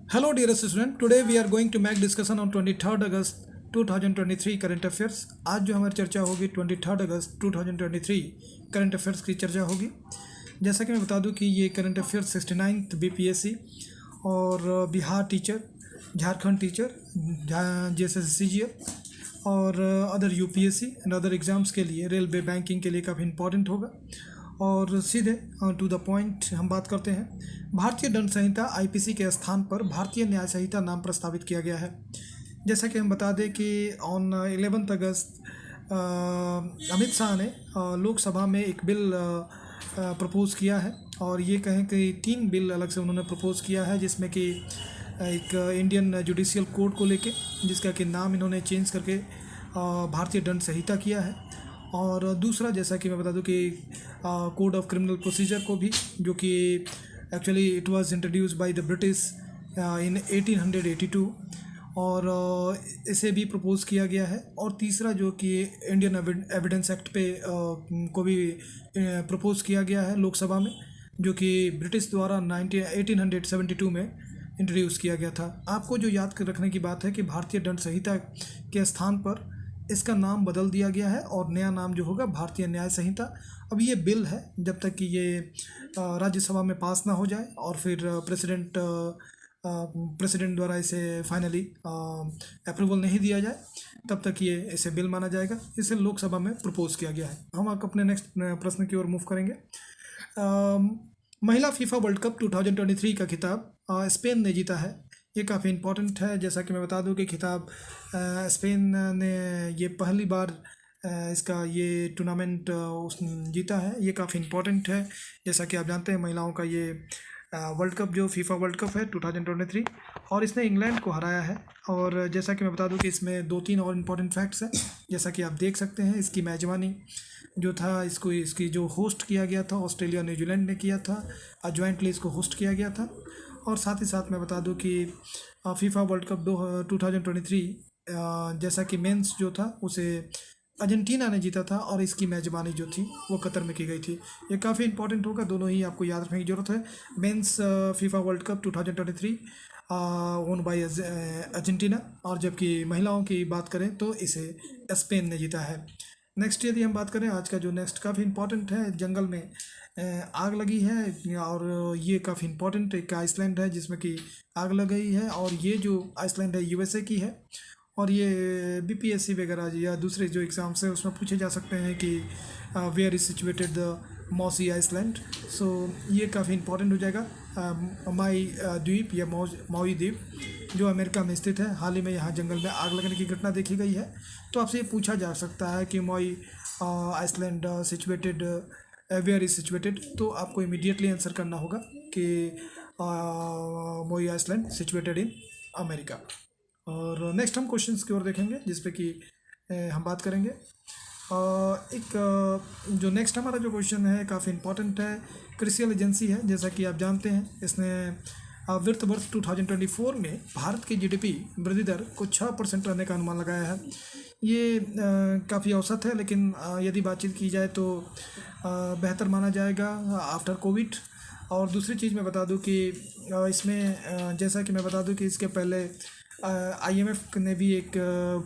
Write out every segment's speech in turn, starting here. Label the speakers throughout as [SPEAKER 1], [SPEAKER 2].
[SPEAKER 1] Hello dear student, today we are going to make discussion on 23rd August 2023 current affairs. आज जो हमारी चर्चा होगी 23rd अगस्त 2023 current affairs की चर्चा होगी। जैसा कि मैं बता दूं कि ये करंट अफेयर्स 69th बीपीएससी और Bihar teacher, Jharkhand teacher, JSS-CGL और other UPSC and other exams के लिए, रेलवे बैंकिंग के लिए काफ़ी इंपॉर्टेंट होगा। और सीधे टू द पॉइंट हम बात करते हैं। भारतीय दंड संहिता आईपीसी के स्थान पर भारतीय न्याय संहिता नाम प्रस्तावित किया गया है। जैसा कि हम बता दें कि ऑन 11 अगस्त अमित शाह ने लोकसभा में एक बिल प्रपोज़ किया है, और ये कहें कि 3 बिल अलग से उन्होंने प्रपोज़ किया है, जिसमें कि एक इंडियन जुडिशियल कोड को लेके, जिसका कि नाम इन्होंने चेंज करके भारतीय दंड संहिता किया है। और दूसरा, जैसा कि मैं बता दूं कि कोड ऑफ क्रिमिनल प्रोसीजर को भी, जो कि actually it was introduced by the British in 1882, और इसे भी प्रपोज किया गया है। और तीसरा, जो कि इंडियन एविडेंस एक्ट पे को भी प्रपोज किया गया है लोकसभा में, जो कि ब्रिटिश द्वारा 1872 में इंट्रोड्यूस किया गया था। आपको जो याद रखने की बात है कि भारतीय दंड संहिता के स्थान पर इसका नाम बदल दिया गया है, और नया नाम जो होगा भारतीय न्याय संहिता। अब ये बिल है, जब तक कि ये राज्यसभा में पास ना हो जाए और फिर प्रेसिडेंट द्वारा इसे फाइनली अप्रूवल नहीं दिया जाए, तब तक ये इसे बिल माना जाएगा। इसे लोकसभा में प्रपोज किया गया है। हम अपने नेक्स्ट प्रश्न की ओर मूव करेंगे। महिला फीफा वर्ल्ड कप 2023 का खिताब स्पेन ने जीता है। ये काफ़ी इम्पोर्टेंट है। जैसा कि मैं बता दूं कि खिताब स्पेन ने ये पहली बार इसका ये टूर्नामेंट जीता है। ये काफ़ी इम्पोर्टेंट है। जैसा कि आप जानते हैं, महिलाओं का ये वर्ल्ड कप, जो फीफा वर्ल्ड कप है 2023, और इसने इंग्लैंड को हराया है। और जैसा कि मैं बता दूं कि इसमें 2-3 और इम्पोर्टेंट फैक्ट्स हैं। जैसा कि आप देख सकते हैं, इसकी मेजबानी जो था, इसकी जो होस्ट किया गया था, ऑस्ट्रेलिया न्यूजीलैंड ने किया था। जॉइंटली इसको होस्ट किया गया था। और साथ ही साथ मैं बता दूं कि फीफा वर्ल्ड कप 2023 जैसा कि मेंस जो था उसे अर्जेंटीना ने जीता था, और इसकी मेजबानी जो थी वो कतर में की गई थी। ये काफ़ी इंपॉर्टेंट होगा, दोनों ही आपको याद रखने की ज़रूरत है। Men's FIFA world cup 2023 won by Argentina, और जबकि महिलाओं की बात करें तो इसे स्पेन ने जीता है। नेक्स्ट, यदि हम बात करें आज का जो नेक्स्ट काफ़ी इंपॉर्टेंट है, जंगल में आग लगी है, और ये काफ़ी इंपॉर्टेंट एक आइसलैंड है जिसमें कि आग लग गई है। और ये जो आइसलैंड है यूएसए की है, और ये बीपीएससी वगैरह या दूसरे जो एग्ज़ाम्स हैं उसमें पूछे जा सकते हैं कि वेयर इज सिचुएटेड द मौसी आइसलैंड। सो ये काफ़ी इंपॉर्टेंट हो जाएगा। माई द्वीप या माउई द्वीप जो अमेरिका में स्थित है। हाल ही में यहाँ जंगल में आग लगने की घटना देखी गई है। तो आपसे ये पूछा जा सकता है कि Maui island situated where is situated, तो आपको इमीडिएटली आंसर करना होगा कि Maui island situated in America. और नेक्स्ट हम क्वेश्चंस की ओर देखेंगे, जिस पे कि हम बात करेंगे। जो नेक्स्ट हमारा जो क्वेश्चन है काफ़ी इंपॉर्टेंट है। क्रिसियल एजेंसी है, जैसा कि आप जानते हैं, इसने वित्त वर्ष 2024 में भारत की जीडीपी वृद्धि दर को 6% रहने का अनुमान लगाया है। ये काफ़ी औसत है, लेकिन यदि बातचीत की जाए तो बेहतर माना जाएगा आफ्टर कोविड। और दूसरी चीज़ मैं बता दूं कि इसमें जैसा कि मैं बता दूं कि इसके पहले IMF ने भी एक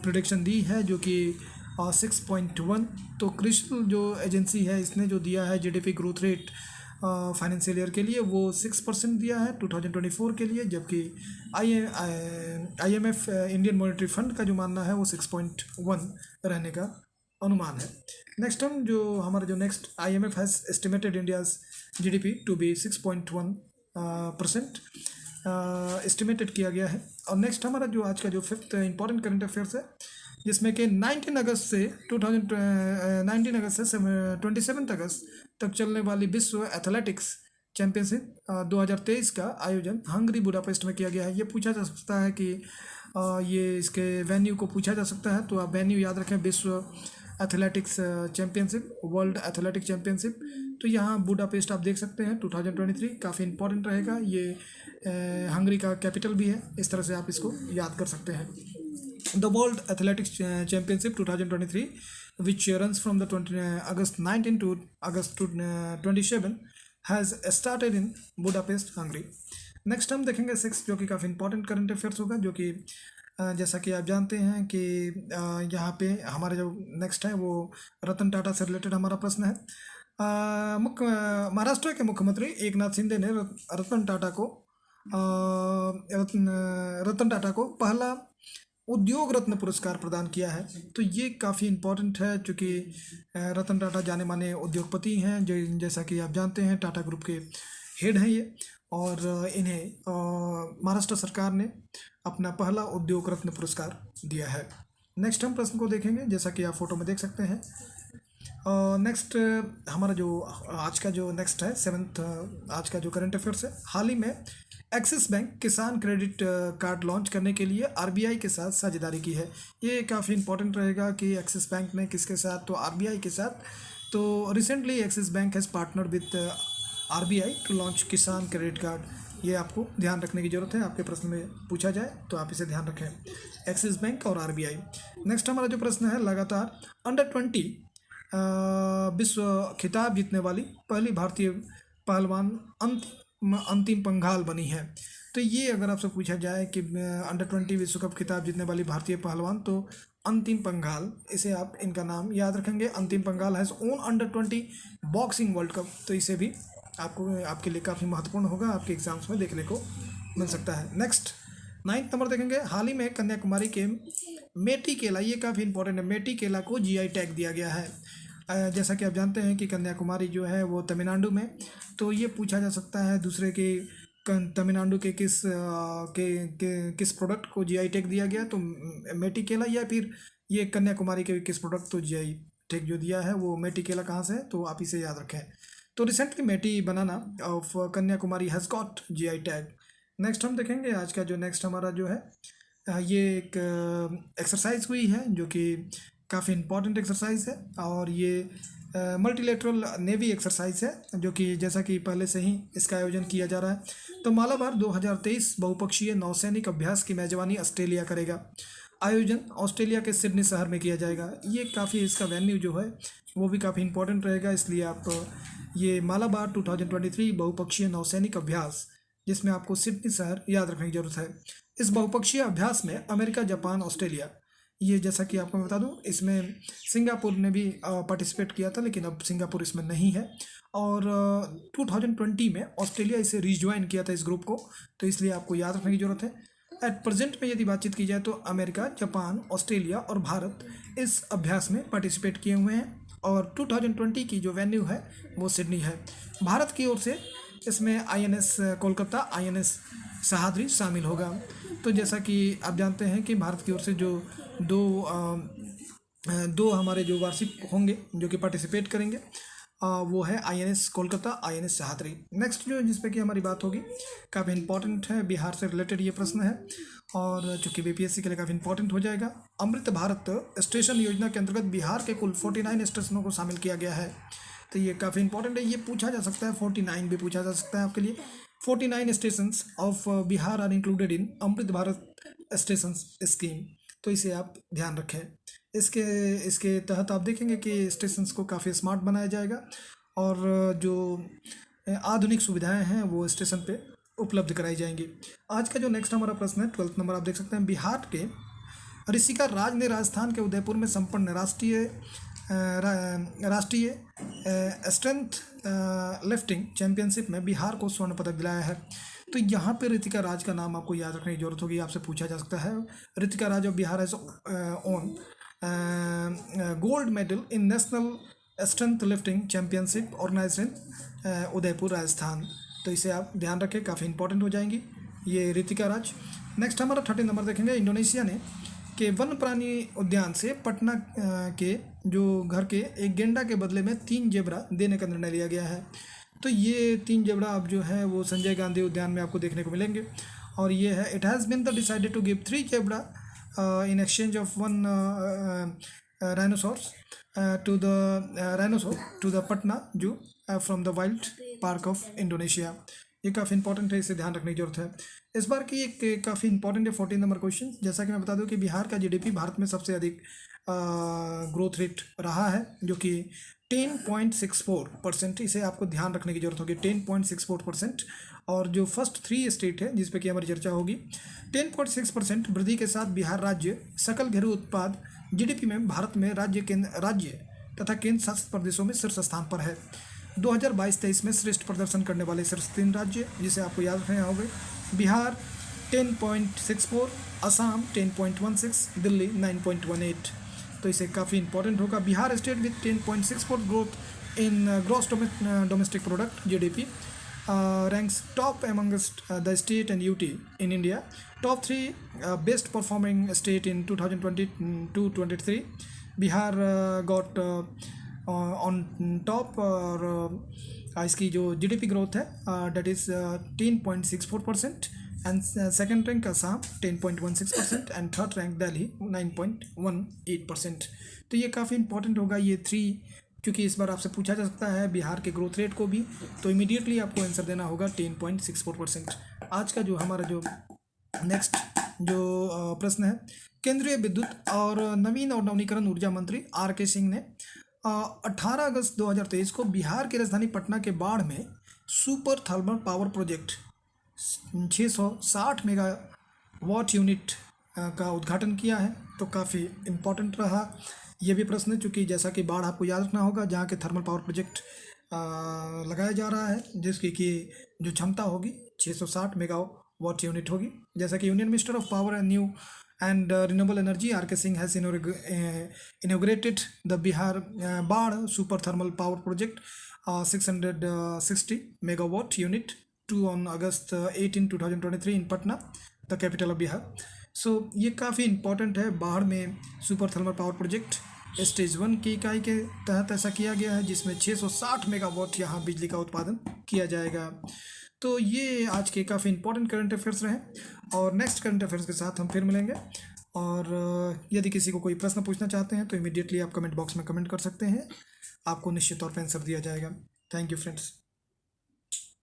[SPEAKER 1] प्रेडिक्शन दी है, जो कि 6.1। तो क्रिसियल जो एजेंसी है, इसने जो दिया है GDP growth rate financial year के लिए, वो 6% दिया है 2024 के लिए, जबकि IMF इंडियन मॉनेटरी फंड का जो मानना है वो 6.1 रहने का अनुमान है। नेक्स्ट हम जो हमारा जो next IMF has estimated India's GDP to be 6.1% estimated किया गया है। और नेक्स्ट हमारा जो आज का जो 5th इंपॉर्टेंट करंट अफेयर्स है, जिसमें कि 19 अगस्त से 27 अगस्त तक चलने वाली विश्व एथलेटिक्स चैंपियनशिप 2023 का आयोजन हंगरी बुडापेस्ट में किया गया है। ये पूछा जा सकता है कि ये इसके वेन्यू को पूछा जा सकता है, तो आप वेन्यू याद रखें, विश्व athletics championship, world athletic championship. तो यहाँ बुडापेस्ट आप देख सकते हैं 2023 काफ़ी इंपॉर्टेंट रहेगा। ये हंगरी का कैपिटल भी है, इस तरह से आप इसको याद कर सकते हैं। The World Athletics Championship 2023, which runs from the August 19 to August 27, has started in Budapest, Hungary. Next हम देखेंगे 6 जो कि काफ़ी इंपॉर्टेंट करंट अफेयर्स होगा, जो कि जैसा कि आप जानते हैं कि यहाँ पे हमारे जो नेक्स्ट है वो रतन टाटा से रिलेटेड हमारा प्रश्न है। महाराष्ट्र के मुख्यमंत्री एकनाथ शिंदे ने रतन टाटा को रतन टाटा को पहला उद्योग रत्न पुरस्कार प्रदान किया है। तो ये काफ़ी इम्पोर्टेंट है, चूँकि रतन टाटा जाने माने उद्योगपति हैं, जो जैसा कि आप जानते हैं टाटा ग्रुप के हेड हैं ये, और इन्हें महाराष्ट्र सरकार ने अपना पहला उद्योग रत्न पुरस्कार दिया है। नेक्स्ट हम प्रश्न को देखेंगे, जैसा कि आप फोटो में देख सकते हैं। नेक्स्ट हमारा जो आज का जो नेक्स्ट है 7th आज का जो करंट अफेयर्स है, हाल ही में एक्सिस बैंक किसान क्रेडिट कार्ड लॉन्च करने के लिए आरबीआई के साथ साझेदारी की है। ये काफ़ी इंपॉर्टेंट रहेगा कि एक्सिस बैंक ने किसके साथ, तो आरबीआई के साथ। तो recently Axis bank has partner with RBI to launch Kisan credit card. ये आपको ध्यान रखने की ज़रूरत है, आपके प्रश्न में पूछा जाए तो आप इसे ध्यान रखें, एक्सिस बैंक और आरबीआई। नेक्स्ट हमारा जो प्रश्न है, लगातार अंडर-20 विश्व खिताब जीतने वाली पहली भारतीय पहलवान अंतिम पंघाल बनी है। तो ये अगर आपसे पूछा जाए कि अंडर-20 विश्व कप खिताब जीतने वाली भारतीय पहलवान, तो अंतिम पंघाल, इसे आप इनका नाम याद रखेंगे। Antim Panghal has won under twenty boxing world cup. तो इसे भी आपको आपके लिए काफ़ी महत्वपूर्ण होगा, आपके एग्जाम्स में देखने को मिल सकता है। नेक्स्ट 9th नंबर देखेंगे, हाल ही में कन्याकुमारी के मेटी केला, ये काफ़ी इंपॉर्टेंट है, मेटी केला को जीआई टैग दिया गया है। जैसा कि आप जानते हैं कि कन्याकुमारी जो है वो तमिलनाडु में, तो ये पूछा जा सकता है दूसरे के तमिलनाडु के किस प्रोडक्ट को जीआई टैग दिया गया, तो मेटी केला, या फिर ये कन्याकुमारी के किस प्रोडक्ट तो जीआई टैग जो दिया है वो मेटी केला कहाँ से है, तो आप इसे याद रखें। तो recently Matti banana of Kanyakumari has got GI tag. Next हम देखेंगे आज का जो नेक्स्ट हमारा जो है, ये एक एक्सरसाइज हुई है जो कि काफ़ी इम्पॉर्टेंट एक्सरसाइज है, और ये मल्टीलेटरल नेवी एक्सरसाइज है, जो कि जैसा कि पहले से ही इसका आयोजन किया जा रहा है। तो मालाबार 2023 बहुपक्षीय नौसैनिक अभ्यास की मेजबानी ऑस्ट्रेलिया करेगा। आयोजन ऑस्ट्रेलिया के सिडनी शहर में किया जाएगा। ये काफ़ी, इसका वेन्यू जो है वो भी काफ़ी इंपॉर्टेंट रहेगा, इसलिए आप ये मालाबार 2023 बहुपक्षीय नौसैनिक अभ्यास, जिसमें आपको सिडनी शहर याद रखने की जरूरत है। इस बहुपक्षीय अभ्यास में अमेरिका, जापान, ऑस्ट्रेलिया, ये जैसा कि आपको मैं बता दूं, इसमें सिंगापुर ने भी पार्टिसिपेट किया था, लेकिन अब सिंगापुर इसमें नहीं है। और 2020 में ऑस्ट्रेलिया इसे रिज्वाइन किया था इस ग्रुप को, तो इसलिए आपको याद रखने की ज़रूरत है। एट प्रेजेंट में यदि बातचीत की जाए तो अमेरिका, जापान, ऑस्ट्रेलिया और भारत इस अभ्यास में पार्टिसिपेट किए हुए हैं, और 2020 की जो वेन्यू है वो सिडनी है। भारत की ओर से इसमें INS कोलकाता, INS सहाद्री शामिल होगा। तो जैसा कि आप जानते हैं कि भारत की ओर से जो दो हमारे जो वार्षिक होंगे जो कि पार्टिसिपेट करेंगे, वो है INS Kolkata, INS Sahyadri. Next जो जिस पे कि हमारी बात होगी, काफ़ी इंपॉर्टेंट है, बिहार से रिलेटेड ये प्रश्न है, और चूँकि BPSC के लिए काफ़ी इंपॉर्टेंट हो जाएगा। अमृत भारत स्टेशन योजना के अंतर्गत बिहार के कुल 49 स्टेशनों को शामिल किया गया है। तो ये काफ़ी इंपॉर्टेंट है, ये पूछा जा सकता है, 49 भी पूछा जा सकता है आपके लिए। 49 stations of Bihar are included in Amrit Bharat station scheme. तो इसे आप ध्यान रखें। इसके तहत आप देखेंगे कि स्टेशंस को काफ़ी स्मार्ट बनाया जाएगा, और जो आधुनिक सुविधाएं हैं वो स्टेशन पे उपलब्ध कराई जाएंगी। आज का जो नेक्स्ट हमारा प्रश्न है 12th नंबर, आप देख सकते हैं, बिहार के ऋषिका राज ने राजस्थान के उदयपुर में संपन्न राष्ट्रीय स्ट्रेंथ लिफ्टिंग चैंपियनशिप में बिहार को स्वर्ण पदक दिलाया है। तो यहाँ पे ऋतिका राज का नाम आपको याद रखने की जरूरत होगी, आपसे पूछा जा सकता है। Ritika Raj of Bihar has won gold medal in national strength lifting championship organised in Udaipur, Rajasthan. तो इसे आप ध्यान रखें, काफ़ी इंपॉर्टेंट हो जाएंगी ये ऋतिका राज। नेक्स्ट हमारा 13 नंबर देखेंगे, इंडोनेशिया ने के वन प्राणी उद्यान से पटना के जो घर के एक गेंडा के बदले में 3 जेबरा देने का निर्णय लिया गया है। तो ये 3 जेबरा अब जो है वो संजय गांधी उद्यान में आपको देखने को मिलेंगे, और ये है, it has been the decided to give 3 zebra in exchange of 1 rhinoceros to the Patna zoo from the wild park of Indonesia. ये काफ़ी इंपॉर्टेंट है, इसे ध्यान रखने की जरूरत है। इस बार की एक काफ़ी इंपॉर्टेंट है 14 नंबर क्वेश्चन। जैसा कि मैं बता दूं कि बिहार का GDP भारत में सबसे अधिक ग्रोथ रेट रहा है, जो कि 10.64%, इसे आपको ध्यान रखने की जरूरत होगी, 10.64%। और जो फर्स्ट 3 स्टेट है जिस पे कि हमारी चर्चा होगी, 10.6% वृद्धि के साथ बिहार राज्य सकल घरेलू उत्पाद जीडीपी में भारत में राज्य तथा केंद्र शासित प्रदेशों में शीर्ष स्थान पर है। 2022-23 में श्रेष्ठ प्रदर्शन करने वाले शीर्ष 3 राज्य, जिसे आपको याद रखने होंगे, बिहार 10.64, असम 10.16, दिल्ली 9.18। तो इसे काफ़ी इंपॉर्टेंट होगा। Bihar state with 10.64 growth in gross domestic product GDP ranks top amongst the state and UT in India. Top 3 best performing state in 2022-23. Bihar got on top, और इसकी जो जीडीपी ग्रोथ है that is 10.64%, and second rank Assam 10.16% and third rank Delhi 9.18%। तो ये काफ़ी important होगा ये 3, क्योंकि इस बार आपसे पूछा जा सकता है बिहार के ग्रोथ रेट को भी, तो इमीडिएटली आपको आंसर देना होगा 10.64%। आज का जो हमारा जो नेक्स्ट जो प्रश्न है, केंद्रीय विद्युत और नवीन और नवीनीकरण ऊर्जा मंत्री आर के सिंह ने 18 अगस्त 2023 को बिहार की राजधानी पटना के बाढ़ में super thermal power project 660 megawatt unit का उद्घाटन किया है। तो काफ़ी इम्पोर्टेंट रहा ये भी प्रश्न, चूँकि जैसा कि बाढ़ आपको याद रखना होगा, जहाँ के थर्मल पावर प्रोजेक्ट लगाया जा रहा है, जिसकी कि जो क्षमता होगी 660 मेगावाट यूनिट होगी। जैसा कि union minister of power and new and renewable energy R K Singh has inaugurated the Bihar Baढ़ super thermal power project 660 megawatt unit 2 on August 18, 2023 in Patna, the capital of Bihar. So ये काफ़ी important है। बाढ़ में super thermal power project stage 1 की इकाई के तहत ऐसा किया गया है, जिसमें 660 मेगावाट यहाँ बिजली का उत्पादन किया जाएगा। तो ये आज के काफ़ी इंपॉर्टेंट करंट अफेयर्स रहे, और नेक्स्ट करंट अफेयर्स के साथ हम फिर मिलेंगे। और यदि किसी को कोई प्रश्न पूछना चाहते हैं तो इमीडिएटली आप कमेंट बॉक्स में कमेंट कर सकते हैं, आपको निश्चित तौर पर आंसर दिया जाएगा। Thank you friends.